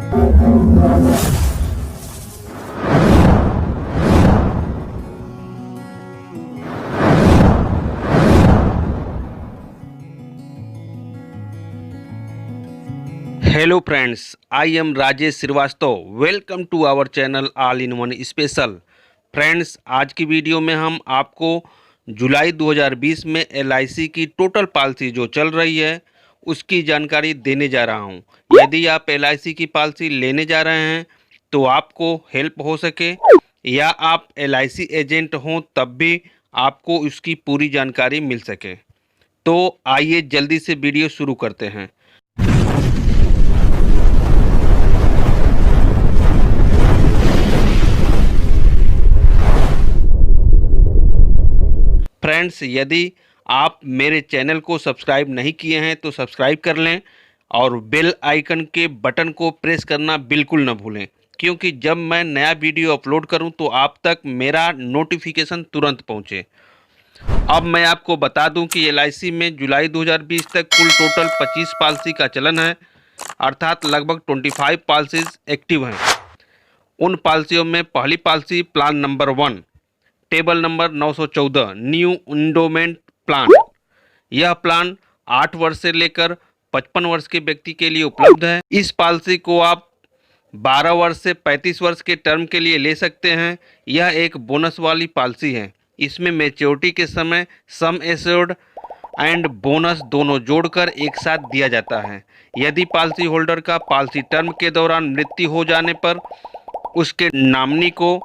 Hello friends, I am Rajesh Srivastava. Welcome to our channel all in one special. Friends, आज की video में हम आपको जुलाई 2020 में एलआईसी की टोटल पॉलिसी जो चल रही है उसकी जानकारी देने जा रहा हूं। यदि आप एलआईसी की पॉलिसी लेने जा रहे हैं तो आपको हेल्प हो सके, या आप एलआईसी एजेंट हों तब भी आपको उसकी पूरी जानकारी मिल सके, तो आइए जल्दी से वीडियो शुरू करते हैं। फ्रेंड्स, यदि आप मेरे चैनल को सब्सक्राइब नहीं किए हैं तो सब्सक्राइब कर लें और बेल आइकन के बटन को प्रेस करना बिल्कुल न भूलें, क्योंकि जब मैं नया वीडियो अपलोड करूं तो आप तक मेरा नोटिफिकेशन तुरंत पहुंचे। अब मैं आपको बता दूं कि एलआईसी में जुलाई 2020 तक कुल टोटल 25 पॉलिसी का चलन है, अर्थात लगभग 25 पॉलिसीज एक्टिव हैं। उन पॉलिसियों में पहली policy plan number 1 table number 914 new endowment plan. यह प्लान 8 वर्ष से लेकर 55 वर्ष के व्यक्ति के लिए उपलब्ध है। इस पॉलिसी को आप 12 वर्ष से 35 वर्ष के टर्म के लिए ले सकते हैं। यह एक बोनस वाली पॉलिसी है। इसमें मैच्योरिटी के समय सम एश्योर्ड एंड बोनस दोनों जोड़कर एक साथ दिया जाता है। यदि पॉलिसी होल्डर का पॉलिसी टर्म के दौरान मृत्यु हो जाने पर उसके नॉमिनी को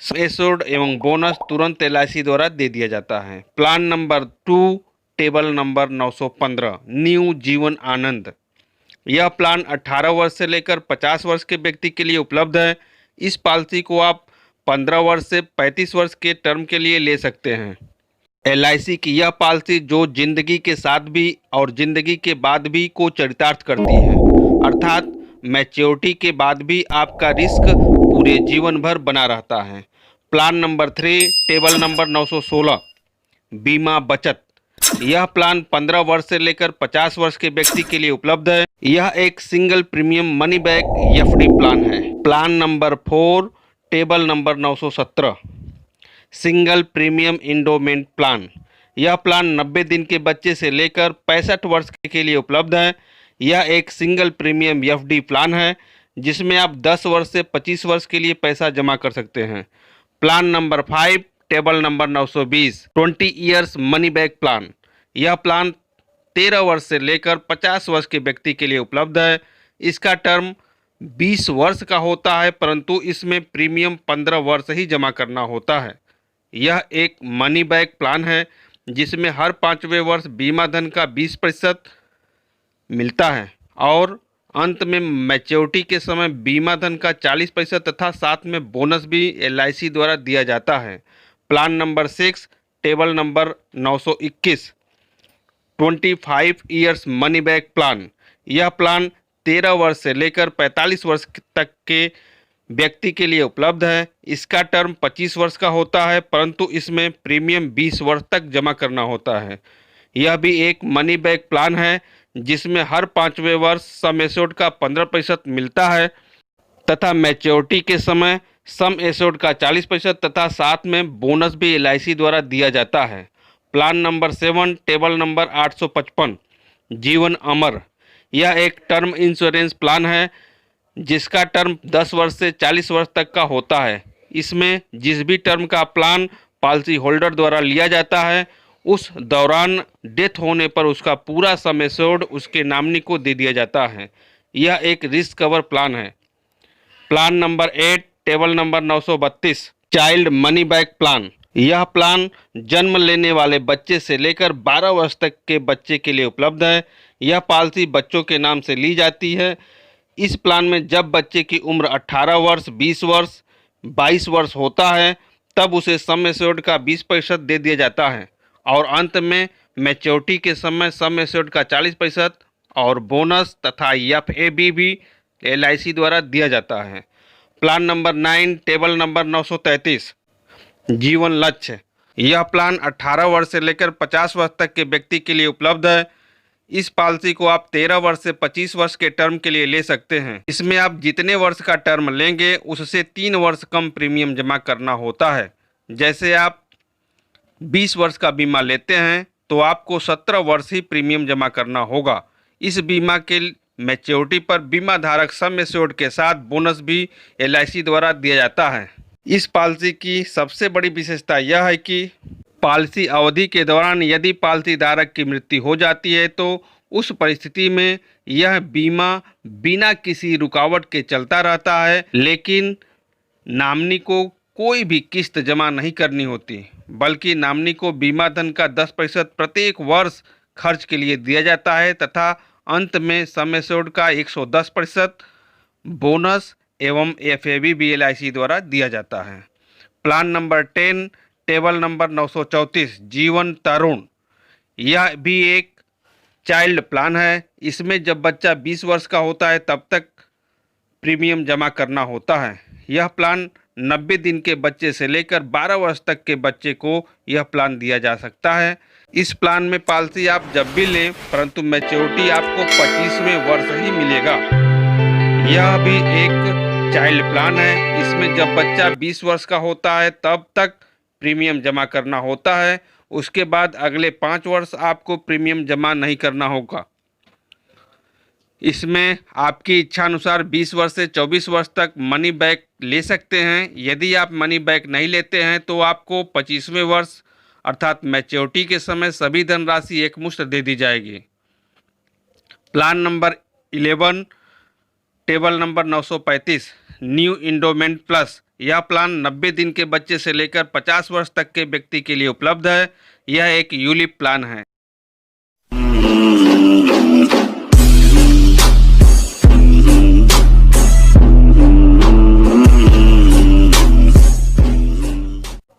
एश्योर्ड एवं बोनस तुरंत एलआईसी द्वारा दे दिया जाता है। Plan number 2 table number 915 new Jeevan Anand. यह प्लान 18 वर्ष से लेकर 50 वर्ष के व्यक्ति के लिए उपलब्ध है। इस पॉलिसी को आप 15 वर्ष से 35 वर्ष के टर्म के लिए ले सकते हैं। एलआईसी की यह पॉलिसी जो जिंदगी के साथ भी और जिंदगी के बाद भी को चरितार्थ करती है, अर्थात मैच्योरिटी के बाद भी आपका रिस्क पूरे जीवन भर बना रहता है। प्लान नंबर 3 टेबल नंबर 916 बीमा बचत। यह प्लान 15 वर्ष से लेकर 50 वर्ष के व्यक्ति के लिए उपलब्ध है। यह एक single premium money back FD plan है। Plan number 4 table number 917 single premium endowment plan. यह प्लान 90 दिन के बच्चे से लेकर 65 वर्ष के लिए उपलब्ध है। यह एक सिंगल प्रीमियम एफडी प्लान है जिसमें आप 10 वर्ष से 25 वर्ष के लिए पैसा जमा कर सकते हैं। Plan number 5 table number 920 20 years money back plan. यह प्लान 13 वर्ष से लेकर 50 वर्ष के व्यक्ति के लिए उपलब्ध है। इसका टर्म 20 वर्ष का होता है, परंतु इसमें प्रीमियम 15 वर्ष ही जमा करना होता है। यह एक मनी बैक प्लान है जिसमें हर 5वें वर्ष बीमा धन का 20% मिलता है और अंत में मैच्योरिटी के समय बीमा धन का 40% तथा साथ में बोनस भी एलआईसी द्वारा दिया जाता है। Plan number 6 table number 921 25 years money back plan. यह प्लान 13 वर्ष से लेकर 45 वर्ष तक के व्यक्ति के लिए उपलब्ध है। इसका टर्म 25 वर्ष का होता है, परंतु इसमें प्रीमियम 20 वर्ष तक जमा करना होता है। यह भी एक मनी बैक प्लान है जिसमें हर 5वें वर्ष सम एश्योर्ड का 15% मिलता है तथा मैच्योरिटी के समय सम एश्योर्ड का 40% तथा साथ में बोनस भी एलआईसी द्वारा दिया जाता है। प्लान नंबर 7 टेबल नंबर 855 जीवन अमर। यह एक टर्म इंश्योरेंस प्लान है जिसका टर्म 10 वर्ष से 40 वर्ष तक का होता है। इसमें जिस भी टर्म का प्लान पॉलिसी होल्डर द्वारा लिया जाता है उस दौरान डेथ होने पर उसका पूरा सम एश्योर्ड उसके नॉमिनी को दे दिया जाता है। यह एक रिस्क कवर प्लान है। Plan number 8 table number 932 child money back plan. यह प्लान जन्म लेने वाले बच्चे से लेकर 12 वर्ष तक के बच्चे के लिए उपलब्ध है। यह पॉलिसी बच्चों के नाम से ली जाती है। इस प्लान में जब बच्चे की उम्र 18 वर्ष, 20 वर्ष, 22 वर्ष होता है तब उसे सम एश्योर्ड का 20% दे दिया जाता है और अंत में मैच्योरिटी के समय सम एश्योर्ड का 40% और बोनस तथा एफएबी भी एलआईसी द्वारा दिया जाता है। प्लान नंबर 9 टेबल नंबर 933 जीवन लक्ष्य। यह प्लान 18 वर्ष से लेकर 50 वर्ष तक के व्यक्ति के लिए उपलब्ध है। इस पॉलिसी को आप 13 वर्ष से 25 वर्ष के टर्म के लिए ले सकते हैं। इसमें आप जितने वर्ष का टर्म लेंगे उससे 3 वर्ष कम प्रीमियम जमा करना होता है। जैसे आप 20 वर्ष का बीमा लेते हैं तो आपको 17 वर्ष ही प्रीमियम जमा करना होगा। इस बीमा के मैच्योरिटी पर बीमा धारक सम एश्योर्ड के साथ बोनस भी LIC द्वारा दिया जाता है। इस पॉलिसी की सबसे बड़ी विशेषता यह है कि पॉलिसी अवधि के दौरान यदि पॉलिसी धारक की मृत्यु हो जाती है तो उस परिस्थिति में यह बीमा बिना किसी रुकावट के चलता रहता है, लेकिन नॉमिनी को कोई भी किस्त जमा नहीं करनी होती, बल्कि नॉमिनी को बीमा धन का 10% प्रत्येक वर्ष खर्च के लिए दिया जाता है तथा अंत में सम एश्योर्ड का 110% बोनस एवं FAB भी LIC द्वारा दिया जाता है। प्लान नंबर 10 टेबल नंबर 934 जीवन तरुण, यह भी एक चाइल्ड प्लान है। इसमें जब बच्चा 20 वर्ष का होता है तब तक प्रीमियम जमा करना होता है। यह प्लान 90 दिन के बच्चे से लेकर 12 वर्ष तक के बच्चे को यह प्लान दिया जा सकता है। इस प्लान में पॉलिसी आप जब भी लें परंतु मैच्योरिटी आपको 25वें वर्ष ही मिलेगा। यह भी एक चाइल्ड प्लान है। इसमें जब बच्चा 20 वर्ष का होता है तब तक प्रीमियम जमा करना होता है। उसके बाद अगले 5 वर्ष आपको प्रीमियम जमा नहीं करना होगा। इसमें आपकी इच्छा अनुसार 20 वर्ष से 24 वर्ष तक मनी बैक ले सकते हैं। यदि आप मनी बैक नहीं लेते हैं तो आपको 25वें वर्ष अर्थात मैच्योरिटी के समय सभी धनराशि एकमुश्त दे दी जाएगी। Plan number 11 table number 935 new endowment plus, यह प्लान 90 दिन के बच्चे से लेकर 50 वर्ष तक के व्यक्ति के लिए उपलब्ध है। यह एक यूलिप प्लान है।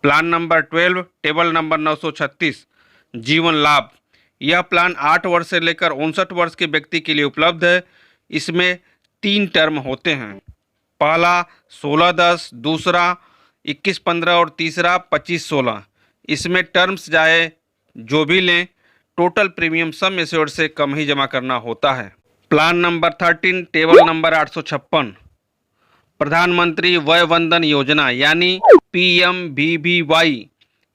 प्लान नंबर 12 टेबल नंबर 936 जीवन लाभ, यह प्लान 8 वर्ष से लेकर 59 वर्ष के व्यक्ति के लिए उपलब्ध है। इसमें 3 टर्म होते हैं। पहला 16-10, दूसरा 21-15 और तीसरा 25-16। इसमें टर्म्स चाहे जो भी लें टोटल प्रीमियम सम एश्योर्ड से कम ही जमा करना होता है। प्लान नंबर 13 टेबल नंबर 856 प्रधानमंत्री वय वंदन योजना यानी PMVVY,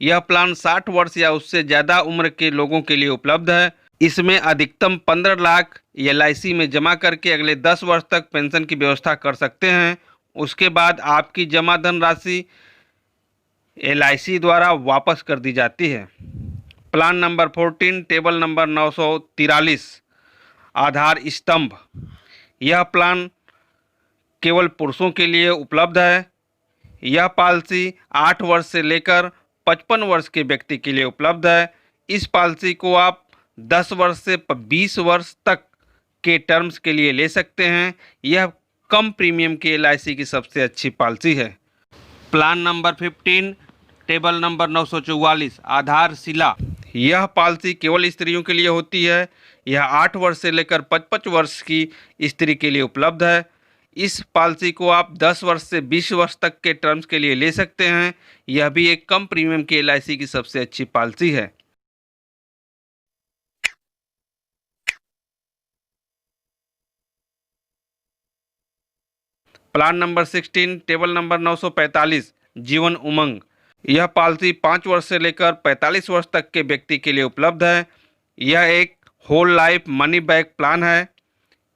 यह प्लान 60 वर्ष या उससे ज़्यादा उम्र के लोगों के लिए उपलब्ध है। इसमें अधिकतम 15 लाख LIC में जमा करके अगले 10 वर्ष तक पेंशन की व्यवस्था कर सकते हैं। उसके बाद आपकी जमा धनराशि LIC द्वारा वापस कर दी जाती है। प्लान नंबर 14 टेबल नंबर 943 आधार स्तंभ, यह प्लान केवल पुरुषों के लिए उपलब्ध है। यह पॉलिसी 8 वर्ष से लेकर 55 वर्ष के व्यक्ति के लिए उपलब्ध है। इस पॉलिसी को आप 10 वर्ष से 20 वर्ष तक के टर्म्स के लिए ले सकते हैं। यह कम प्रीमियम के LIC की सबसे अच्छी पॉलिसी है। प्लान नंबर 15 टेबल नंबर 944 आधारशिला, यह पॉलिसी केवल स्त्रियों के लिए होती है। यह 8 वर्ष से लेकर 55 वर्ष की स्त्री के लिए उपलब्ध है। इस पॉलिसी को आप 10 वर्ष से 20 वर्ष तक के टर्म्स के लिए ले सकते हैं। यह भी एक कम प्रीमियम के LIC की सबसे अच्छी पॉलिसी है। Plan number 16 table number 945 Jeevan Umang, यह पॉलिसी 5 वर्ष से लेकर 45 वर्ष तक के व्यक्ति के लिए उपलब्ध है। यह एक whole life money back plan है।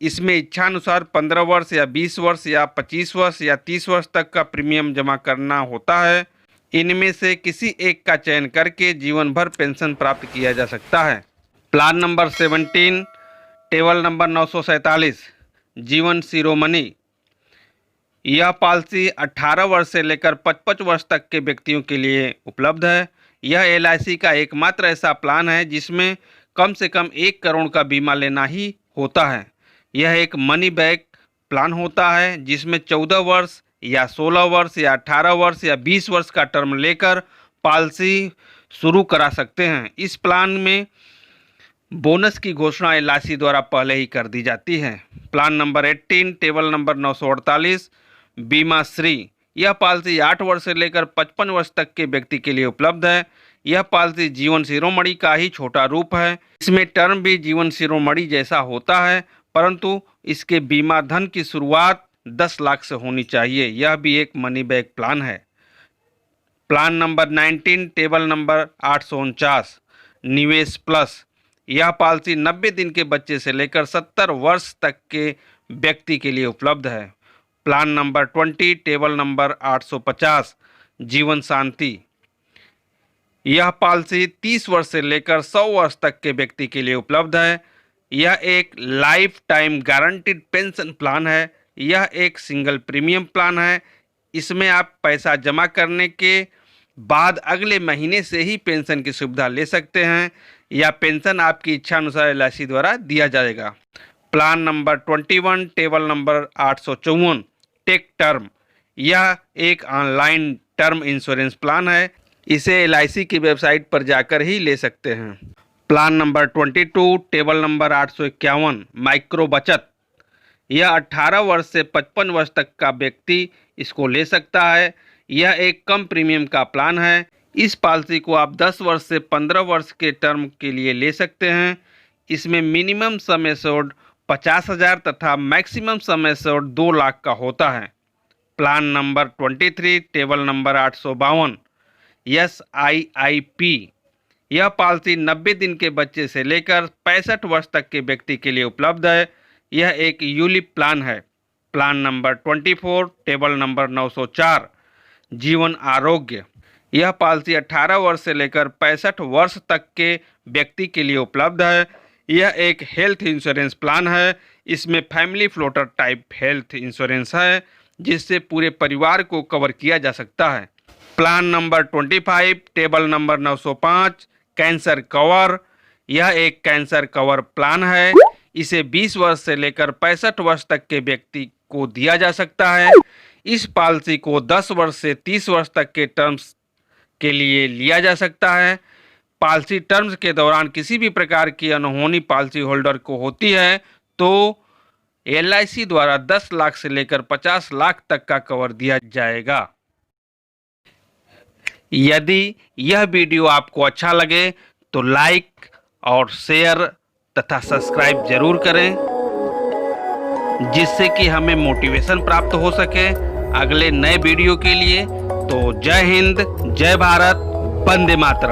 इसमें इच्छानुसार 15 वर्ष या 20 वर्ष या 25 वर्ष या 30 वर्ष तक का प्रीमियम जमा करना होता है। इनमें से किसी एक का चयन करके जीवन भर पेंशन प्राप्त किया जा सकता है। प्लान नंबर 17 टेबल नंबर 947 जीवन शिरोमणि, यह पॉलिसी 18 वर्ष से लेकर 55 वर्ष तक के व्यक्तियों के लिए उपलब्ध है। यह LIC का एकमात्र ऐसा प्लान है जिसमें कम से कम 1 करोड़ का बीमा लेना ही होता है। यह एक मनी बैक प्लान होता है जिसमें 14 वर्ष या 16 वर्ष या 18 वर्ष या 20 वर्ष का टर्म लेकर पॉलिसी शुरू करा सकते हैं। इस प्लान में बोनस की घोषणा LIC द्वारा पहले ही कर दी जाती है। प्लान नंबर 18 टेबल नंबर 948 बीमा श्री, यह पॉलिसी 8 वर्ष से लेकर 55 वर्ष तक के व्यक्ति के लिए उपलब्ध है। यह पॉलिसी जीवन शिरोमणि का ही छोटा रूप है। इसमें टर्म भी जीवन शिरोमणि जैसा होता है, परंतु इसके बीमा धन की शुरुआत 10 लाख से होनी चाहिए। यह भी एक मनी बैक प्लान है। प्लान नंबर 19 टेबल नंबर 849 निवेश प्लस। यह पॉलिसी 90 दिन के बच्चे से लेकर 70 वर्ष तक के व्यक्ति के लिए उपलब्ध है। प्लान नंबर 20 टेबल नंबर 850 जीवन शांति। यह पॉलिसी 30 वर्ष से लेकर 100 वर्ष तक के व्यक्ति के लिए उपलब्ध है। यह एक life time guaranteed pension plan है। यह एक सिंगल प्रीमियम प्लान है। इसमें आप पैसा जमा करने के बाद अगले महीने से ही पेंशन की सुविधा ले सकते हैं, या पेंशन आपकी इच्छा अनुसार एलआईसी द्वारा दिया जाएगा। Plan number 21 table number 854 tech term. यह एक ऑनलाइन टर्म इंश्योरेंस प्लान है। इसे एलआईसी की वेबसाइट पर जाकर ही ले सकते हैं। Plan number 22 table number 851 micro बचत। यह 18 वर्ष से 55 वर्ष तक का व्यक्ति इसको ले सकता है। यह एक कम प्रीमियम का प्लान है। इस पॉलिसी को आप 10 वर्ष से 15 वर्ष के टर्म के लिए ले सकते हैं। इसमें मिनिमम सम एश्योर्ड 50,000 तथा मैक्सिमम सम एश्योर्ड 2 लाख का होता है। Plan number 23 table number 852 SIIP। यह पॉलिसी 90 दिन के बच्चे से लेकर 65 वर्ष तक के व्यक्ति के लिए उपलब्ध है। यह एक यूलिप प्लान है। प्लान नंबर 24 टेबल नंबर 904 जीवन आरोग्य। यह पॉलिसी 18 वर्ष से लेकर 65 वर्ष तक के व्यक्ति के लिए उपलब्ध है। यह एक हेल्थ इंश्योरेंस प्लान है। इसमें family floater type health insurance है, जिससे पूरे परिवार को कवर किया जा सकता है। Plan number 25 table number 905 cancer cover. यह एक कैंसर कवर प्लान है। इसे 20 वर्ष से लेकर 65 वर्ष तक के व्यक्ति को दिया जा सकता है। इस पॉलिसी को 10 वर्ष से 30 वर्ष तक के टर्म्स के लिए लिया जा सकता है। पॉलिसी टर्म्स के दौरान किसी भी प्रकार की अनहोनी पॉलिसी होल्डर को होती है तो एलआईसी द्वारा 10 लाख से लेकर 50 लाख तक का कवर दिया जाएगा। यदि यह वीडियो आपको अच्छा लगे तो लाइक और शेयर तथा सब्सक्राइब जरूर करें, जिससे कि हमें मोटिवेशन प्राप्त हो सके अगले नए वीडियो के लिए। तो जय हिंद, जय भारत, वंदे मातरम।